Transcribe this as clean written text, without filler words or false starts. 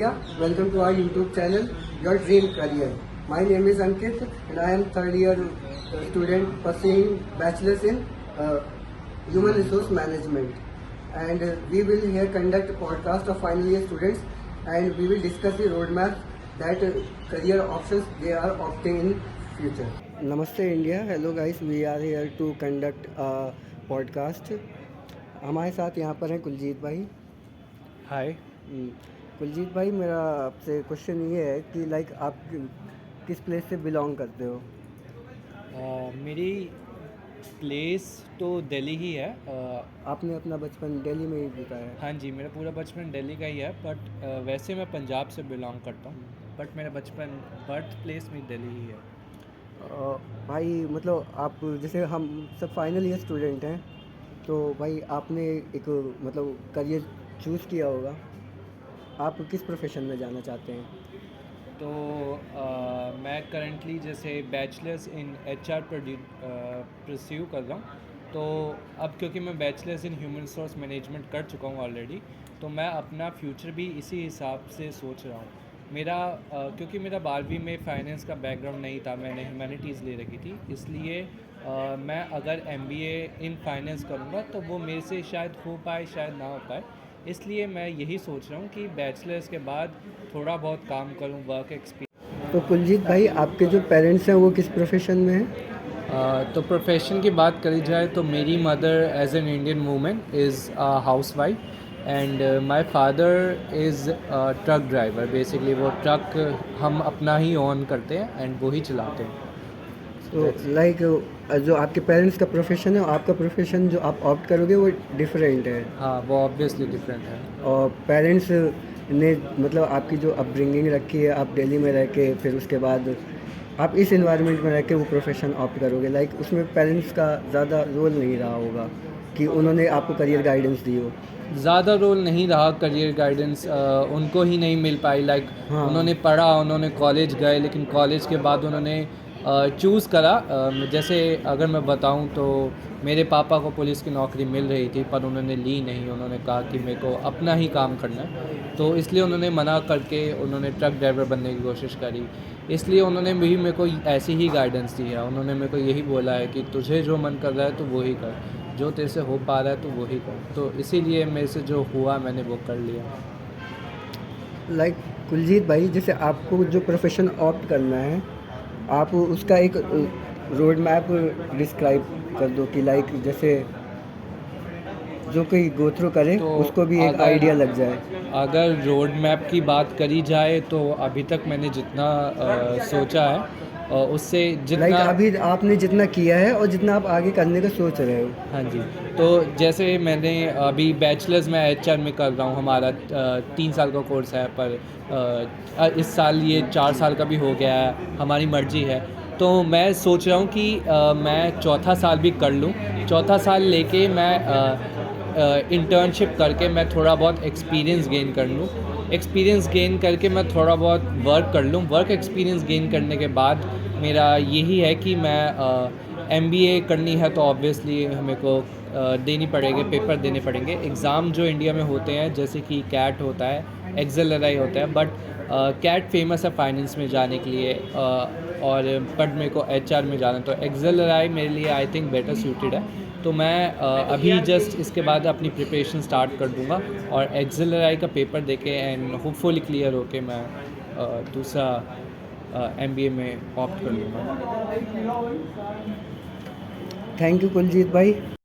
India. Welcome to our YouTube channel, Your Dream Career. My name is Ankit and I am third year student pursuing bachelor's in Human Resource Management. And we will here conduct a podcast of final year students and we will discuss the roadmap that career options they are opting in future. Namaste India. Hello guys. We are here to conduct a podcast. हमारे साथ यहाँ पर हैं कुलजीत भाई. हाय. कुलजीत भाई, मेरा आपसे question ये है कि लाइक आप किस प्लेस से बिलोंग करते हो? मेरी प्लेस तो दिल्ली ही है. आपने अपना बचपन दिल्ली में ही बिताया है? हाँ जी, मेरा पूरा बचपन दिल्ली का ही है, बट वैसे मैं पंजाब से बिलोंग करता हूँ, बट मेरा बचपन बर्थ प्लेस में दिल्ली ही है. भाई मतलब आप जैसे हम सब फाइनल ईयर स्टूडेंट हैं, तो भाई आपने एक मतलब करियर चूज़ किया होगा. आप किस प्रोफेशन में जाना चाहते हैं? तो मैं करंटली जैसे बैचलर्स इन HR परस्यू कर रहा हूँ. तो अब क्योंकि मैं bachelors in human resource management कर चुका हूँ ऑलरेडी, तो मैं अपना फ्यूचर भी इसी हिसाब से सोच रहा हूँ. मेरा क्योंकि मेरा 12वीं में फाइनेंस का बैकग्राउंड नहीं था, मैंने ह्यूमैनिटीज़ ले रखी थी, इसलिए मैं अगर MBA इन फाइनेंस करूँगा तो वो मेरे से शायद हो पाए शायद ना हो पाए. इसलिए मैं यही सोच रहा हूँ कि बैचलर्स के बाद थोड़ा बहुत काम करूँ, वर्क एक्सपीरियंस. तो कुलजीत भाई, आपके जो पेरेंट्स हैं वो किस प्रोफेशन में हैं? तो प्रोफेशन की बात करी जाए तो मेरी mother as an Indian woman is house wife and my father is truck driver. Basically वो ट्रक हम अपना ही ऑन करते हैं एंड वो ही चलाते हैं. तो लाइक जो आपके पेरेंट्स का प्रोफेशन है, आपका प्रोफेशन जो आप ऑप्ट करोगे वो डिफरेंट है. हाँ, वो ऑब्वियसली डिफरेंट है. और पेरेंट्स ने मतलब आपकी जो अपब्रिंगिंग रखी है, आप दिल्ली में रह के फिर उसके बाद आप इस इन्वायरमेंट में रह के वो प्रोफेशन ऑप्ट करोगे, लाइक उसमें पेरेंट्स का ज़्यादा रोल नहीं रहा होगा कि उन्होंने आपको करियर गाइडेंस दी हो? ज़्यादा रोल नहीं रहा करियर गाइडेंस, उनको ही नहीं मिल पाई. लाइक उन्होंने पढ़ा, उन्होंने कॉलेज गए, लेकिन कॉलेज के बाद उन्होंने चूज़ करा. जैसे अगर मैं बताऊं तो मेरे पापा को पुलिस की नौकरी मिल रही थी, पर उन्होंने ली नहीं. उन्होंने कहा कि मेरे को अपना ही काम करना है, तो इसलिए उन्होंने मना करके उन्होंने ट्रक ड्राइवर बनने की कोशिश करी. इसलिए उन्होंने भी मेरे को ऐसी ही गाइडेंस दी है. उन्होंने मेरे को यही बोला है कि तुझे जो मन कर रहा है तो वो ही कर, जो तेरे से हो पा रहा है तो वो ही कर. तो इसीलिए मेरे से जो हुआ मैंने वो कर लिया. लाइक कुलजीत भाई, जैसे आपको जो प्रोफेशन ऑप्ट करना है, आप उसका एक रोड मैप डिस्क्राइब कर दो कि लाइक जैसे जो कोई गो थ्रू करे तो उसको भी एक आइडिया लग जाए. अगर रोड मैप की बात करी जाए तो अभी तक मैंने जितना सोचा है उससे जितना लाइक अभी आपने जितना किया है और जितना आप आगे करने का सोच रहे हो. हाँ जी. तो जैसे मैंने अभी बैचलर्स में HR में कर रहा हूँ. हमारा 3 साल का कोर्स है, पर इस साल ये 4 साल का भी हो गया है, हमारी मर्जी है. तो मैं सोच रहा हूँ कि मैं चौथा साल भी कर लूँ. चौथा साल लेके मैं इंटर्नशिप करके मैं थोड़ा बहुत एक्सपीरियंस गेन कर लूँ. एक्सपीरियंस गेन करके मैं थोड़ा बहुत वर्क कर लूँ. वर्क एक्सपीरियंस गेन करने के बाद मेरा यही है कि मैं MBA करनी है तो ऑब्वियसली हमें को देनी पड़ेगी, पेपर देने पड़ेंगे. एग्ज़ाम जो इंडिया में होते हैं जैसे कि CAT होता है, XLRI होता है, बट CAT फेमस है फाइनेंस में जाने के लिए, और बट मेरे को HR में जाना, तो XLRI मेरे लिए आई थिंक बेटर सूटेड है. तो मैं अभी जस्ट इसके बाद अपनी प्रिपरेशन स्टार्ट कर दूँगा और XLRI का पेपर देके एंड होपफुली क्लियर होके मैं दूसरा MBA में ऑप्ट कर लूँगा. थैंक यू कुलजीत भाई.